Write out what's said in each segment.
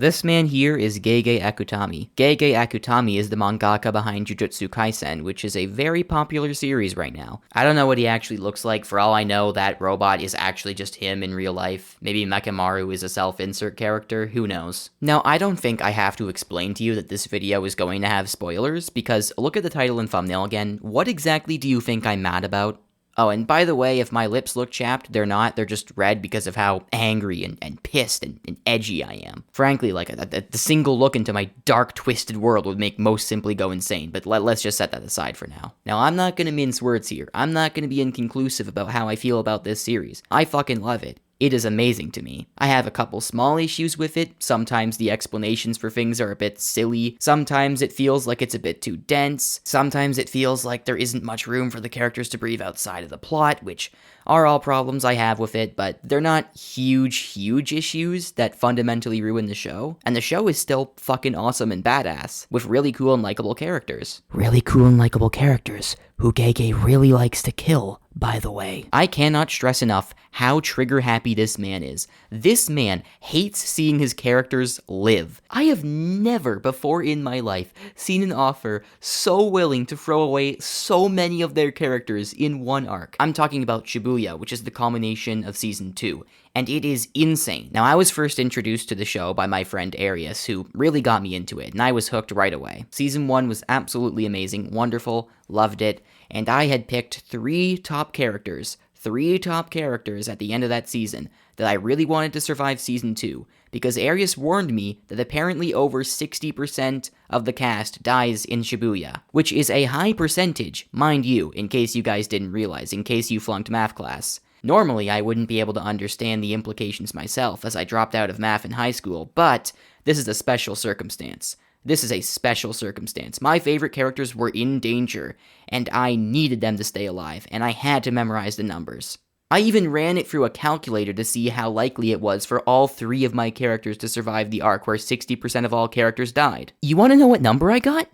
This man here is Gege Akutami. Gege Akutami is the mangaka behind Jujutsu Kaisen, which is a very popular series right now. I don't know what he actually looks like. For all I know, that robot is actually just him in real life. Maybe Mekamaru is a self-insert character, who knows. Now, I don't think I have to explain to you that this video is going to have spoilers, because look at the title and thumbnail again. What exactly do you think I'm mad about? Oh, and by the way, if my lips look chapped, they're not. They're just red because of how angry and pissed and edgy I am. Frankly, like, the single look into my dark, twisted world would make most simply go insane, but let's just set that aside for now. Now, I'm not gonna mince words here. I'm not gonna be inconclusive about how I feel about this series. I fucking love it. It is amazing to me. I have a couple small issues with it. Sometimes the explanations for things are a bit silly. Sometimes it feels like it's a bit too dense. Sometimes it feels like there isn't much room for the characters to breathe outside of the plot, which are all problems I have with it, but they're not huge issues that fundamentally ruin the show. And the show is still fucking awesome and badass, with really cool and likable characters. Really cool and likable characters, who Gege really likes to kill, by the way. I cannot stress enough how trigger-happy this man is. This man hates seeing his characters live. I have never before in my life seen an author so willing to throw away so many of their characters in one arc. I'm talking about Shibuya, which is the culmination of Season 2. And it is insane. Now, I was first introduced to the show by my friend Arius, who really got me into it, and I was hooked right away. Season 1 was absolutely amazing, wonderful, loved it, and I had picked three top characters at the end of that season that I really wanted to survive Season 2, because Arius warned me that apparently over 60% of the cast dies in Shibuya, which is a high percentage, mind you, in case you guys didn't realize, in case you flunked math class. Normally, I wouldn't be able to understand the implications myself, as I dropped out of math in high school, but this is a special circumstance. This is a special circumstance. My favorite characters were in danger, and I needed them to stay alive, and I had to memorize the numbers. I even ran it through a calculator to see how likely it was for all three of my characters to survive the arc where 60% of all characters died. You want to know what number I got?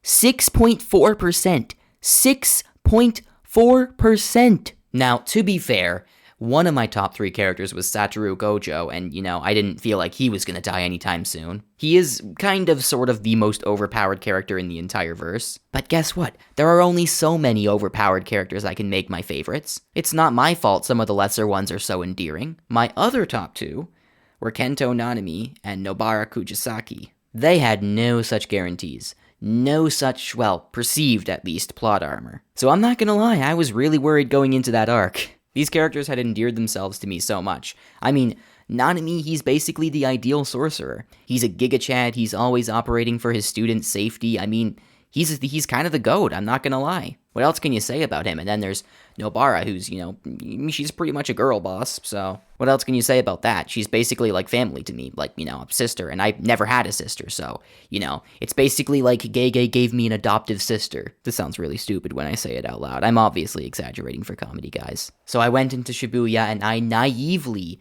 6.4%. 6.4%. Now, to be fair, one of my top three characters was Satoru Gojo, and, I didn't feel like he was gonna die anytime soon. He is sort of the most overpowered character in the entire verse. But guess what? There are only so many overpowered characters I can make my favorites. It's not my fault some of the lesser ones are so endearing. My other top two were Kento Nanami and Nobara Kugisaki. They had no such guarantees. No such, perceived at least, plot armor. So I'm not gonna lie, I was really worried going into that arc. These characters had endeared themselves to me so much. I mean, Nanami, he's basically the ideal sorcerer. He's a Giga Chad, he's always operating for his students' safety. I mean, he's kind of the GOAT, I'm not gonna lie. What else can you say about him? And then there's Nobara, who's, she's pretty much a girl boss, so what else can you say about that? She's basically like family to me, like, a sister, and I've never had a sister, so, it's basically like Gege gave me an adoptive sister. This sounds really stupid when I say it out loud. I'm obviously exaggerating for comedy, guys. So I went into Shibuya, and I naively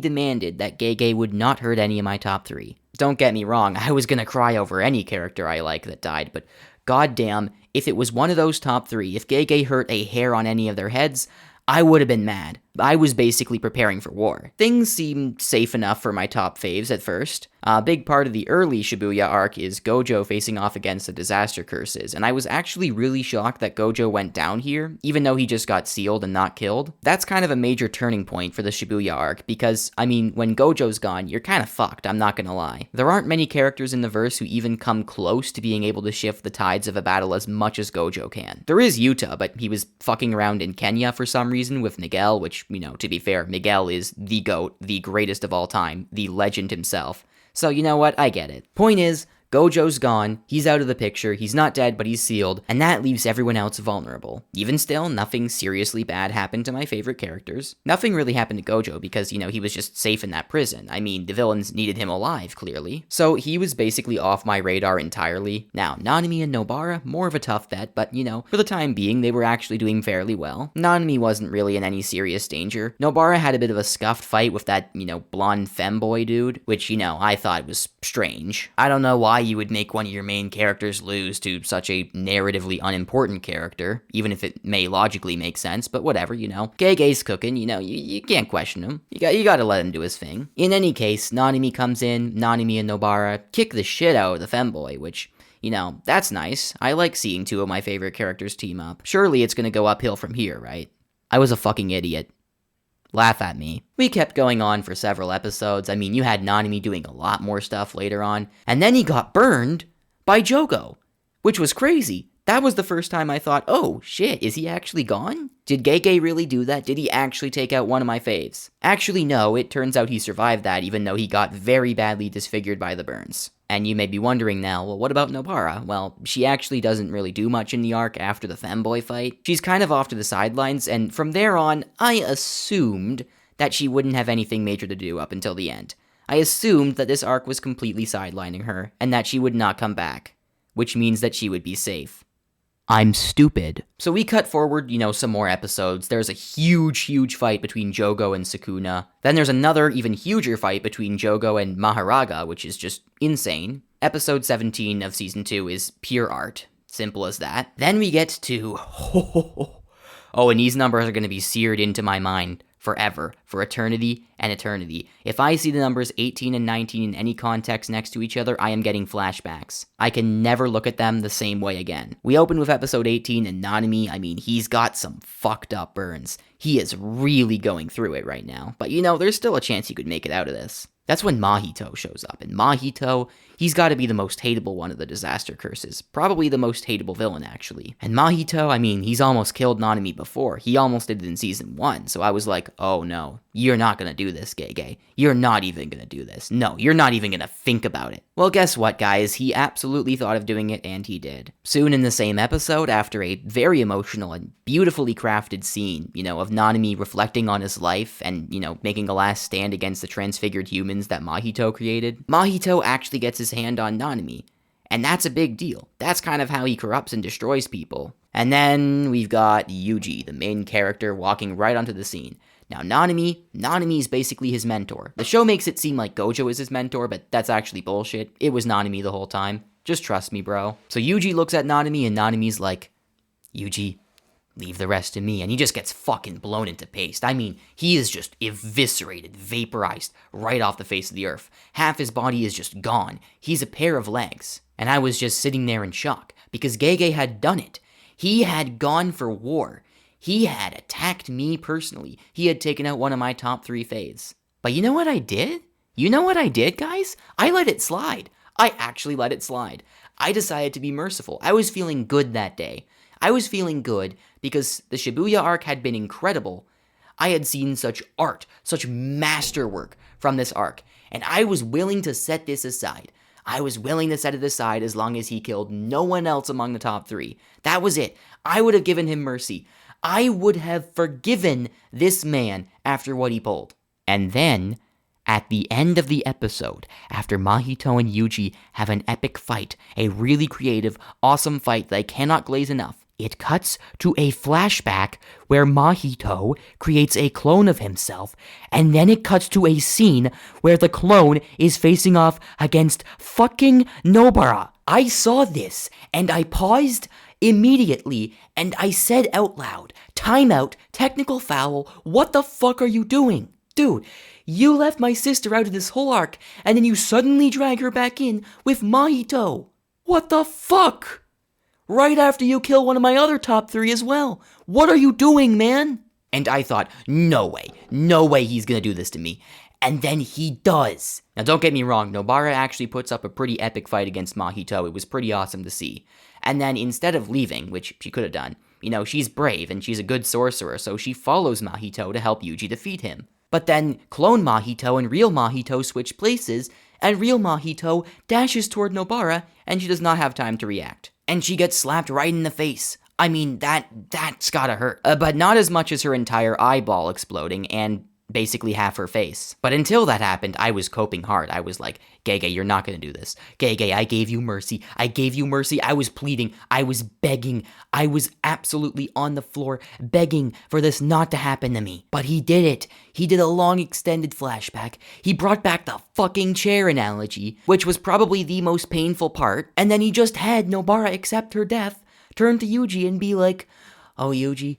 demanded that Gege would not hurt any of my top three. Don't get me wrong, I was gonna cry over any character I like that died, but goddamn, if it was one of those top three, if Gege hurt a hair on any of their heads, I would have been mad. I was basically preparing for war. Things seemed safe enough for my top faves at first. A big part of the early Shibuya arc is Gojo facing off against the disaster curses, and I was actually really shocked that Gojo went down here, even though he just got sealed and not killed. That's kind of a major turning point for the Shibuya arc, because, when Gojo's gone, you're kind of fucked, I'm not gonna lie. There aren't many characters in the verse who even come close to being able to shift the tides of a battle as much as Gojo can. There is Yuta, but he was fucking around in Kenya for some reason with Miguel, which, to be fair, Miguel is the GOAT, the greatest of all time, the legend himself. So you know what, I get it. Point is, Gojo's gone, he's out of the picture, he's not dead, but he's sealed, and that leaves everyone else vulnerable. Even still, nothing seriously bad happened to my favorite characters. Nothing really happened to Gojo because, he was just safe in that prison. The villains needed him alive, clearly. So he was basically off my radar entirely. Now, Nanami and Nobara, more of a tough bet, but, for the time being, they were actually doing fairly well. Nanami wasn't really in any serious danger. Nobara had a bit of a scuffed fight with that, blonde femboy dude, which, I thought was strange. I don't know why why you would make one of your main characters lose to such a narratively unimportant character, even if it may logically make sense, but whatever, Gege's cooking, you can't question him. You gotta let him do his thing. In any case, Nanami comes in, Nanami and Nobara kick the shit out of the femboy, which, that's nice. I like seeing two of my favorite characters team up. Surely it's gonna go uphill from here, right? I was a fucking idiot. Laugh at me. We kept going on for several episodes. I mean, you had Nanami doing a lot more stuff later on. And then he got burned by Jogo, which was crazy. That was the first time I thought, oh shit, is he actually gone? Did Gege really do that? Did he actually take out one of my faves? Actually, no, it turns out he survived that even though he got very badly disfigured by the burns. And you may be wondering now, well, what about Nobara? Well, she actually doesn't really do much in the arc after the femboy fight. She's kind of off to the sidelines, and from there on, I assumed that she wouldn't have anything major to do up until the end. I assumed that this arc was completely sidelining her, and that she would not come back, which means that she would be safe. I'm stupid. So we cut forward, some more episodes. There's a huge fight between Jogo and Sukuna. Then there's another, even huger fight between Jogo and Maharaga, which is just insane. Episode 17 of Season 2 is pure art. Simple as that. Then we get to... Oh, and these numbers are going to be seared into my mind forever, for eternity and eternity. If I see the numbers 18 and 19 in any context next to each other, I am getting flashbacks. I can never look at them the same way again. We open with episode 18 and Nanami, he's got some fucked up burns. He is really going through it right now. But there's still a chance he could make it out of this. That's when Mahito shows up, and Mahito, he's got to be the most hateable one of the disaster curses. Probably the most hateable villain, actually. And Mahito, he's almost killed Nanami before. He almost did it in Season 1, so I was like, oh no, you're not gonna do this, Gege. You're not even gonna do this. No, you're not even gonna think about it. Well, guess what, guys? He absolutely thought of doing it, and he did. Soon in the same episode, after a very emotional and beautifully crafted scene, of Nanami reflecting on his life and, making a last stand against the transfigured humans that Mahito created, Mahito actually gets his hand on Nanami. And that's a big deal. That's kind of how he corrupts and destroys people. And then we've got Yuji, the main character, walking right onto the scene. Now Nanami is basically his mentor. The show makes it seem like Gojo is his mentor, but that's actually bullshit. It was Nanami the whole time. Just trust me, bro. So Yuji looks at Nanami, and Nanami's like, Yuji, leave the rest to me. And he just gets fucking blown into paste. He is just eviscerated, vaporized, right off the face of the earth. Half his body is just gone. He's a pair of legs. And I was just sitting there in shock, because Gege had done it. He had gone for war. He had attacked me personally. He had taken out one of my top 3 faves. But you know what I did? Guys? I let it slide. I actually let it slide. I decided to be merciful. I was feeling good that day. I was feeling good because the Shibuya arc had been incredible. I had seen such art, such masterwork from this arc, and I was willing to set this aside. I was willing to set it aside as long as he killed no one else among the top 3. That was it. I would have given him mercy. I would have forgiven this man after what he pulled. And then, at the end of the episode, after Mahito and Yuji have an epic fight, a really creative, awesome fight that I cannot glaze enough, it cuts to a flashback where Mahito creates a clone of himself, and then it cuts to a scene where the clone is facing off against fucking Nobara. I saw this, and I paused immediately, and I said out loud, timeout, technical foul, what the fuck are you doing? Dude, you left my sister out of this whole arc, and then you suddenly drag her back in with Mahito. What the fuck? Right after you kill one of my other top 3 as well. What are you doing, man? And I thought, no way he's gonna do this to me. And then he does. Now don't get me wrong, Nobara actually puts up a pretty epic fight against Mahito. It was pretty awesome to see. And then instead of leaving, which she could have done, she's brave and she's a good sorcerer, so she follows Mahito to help Yuji defeat him. But then clone Mahito and real Mahito switch places, and real Mahito dashes toward Nobara, and she does not have time to react. And she gets slapped right in the face. That's gotta hurt. But not as much as her entire eyeball exploding, and basically half her face. But until that happened, I was coping hard. I was like, Gege, you're not gonna do this. Gege, I gave you mercy. I gave you mercy. I was pleading. I was begging. I was absolutely on the floor begging for this not to happen to me. But he did it. He did a long extended flashback. He brought back the fucking chair analogy, which was probably the most painful part. And then he just had Nobara accept her death, turn to Yuji and be like, oh, Yuji,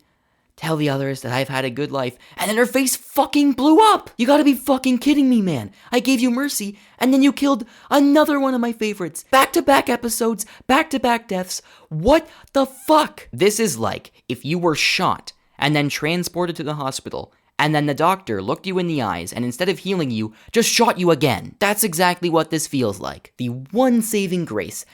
tell the others that I've had a good life. And then her face fucking blew up. You gotta be fucking kidding me, man. I gave you mercy, and then you killed another one of my favorites. Back-to-back episodes, back-to-back deaths. What the fuck? This is like if you were shot and then transported to the hospital, and then the doctor looked you in the eyes and instead of healing you, just shot you again. That's exactly what this feels like. The one saving grace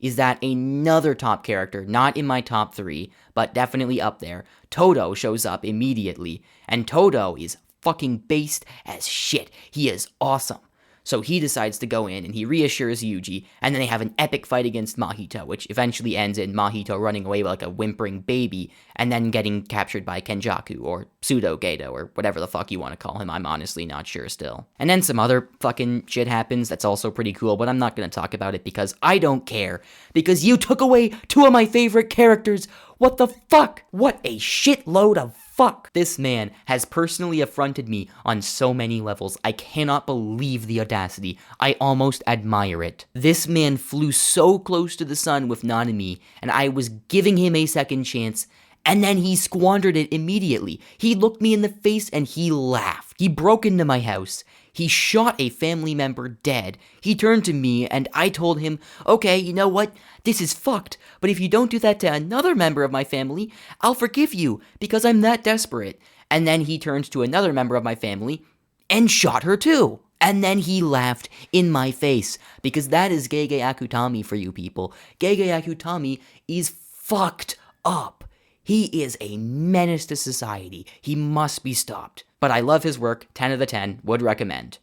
is that another top character, not in my top 3, but definitely up there, Todo shows up immediately, and Todo is fucking based as shit. He is awesome. So he decides to go in and he reassures Yuji, and then they have an epic fight against Mahito, which eventually ends in Mahito running away like a whimpering baby, and then getting captured by Kenjaku, or Pseudo Gedo, or whatever the fuck you want to call him. I'm honestly not sure still. And then some other fucking shit happens that's also pretty cool, but I'm not gonna talk about it because I don't care. Because you took away 2 of my favorite characters. What the fuck? What a shitload of fuck. This man has personally affronted me on so many levels. I cannot believe the audacity. I almost admire it. This man flew so close to the sun with Nanami, and I was giving him a second chance, and then he squandered it immediately. He looked me in the face and he laughed. He broke into my house. He shot a family member dead. He turned to me and I told him, okay, you know what? This is fucked, but if you don't do that to another member of my family, I'll forgive you because I'm that desperate. And then he turned to another member of my family and shot her too. And then he laughed in my face because that is Gege Akutami for you people. Gege Akutami is fucked up. He is a menace to society. He must be stopped. But I love his work, 10 out of 10, would recommend.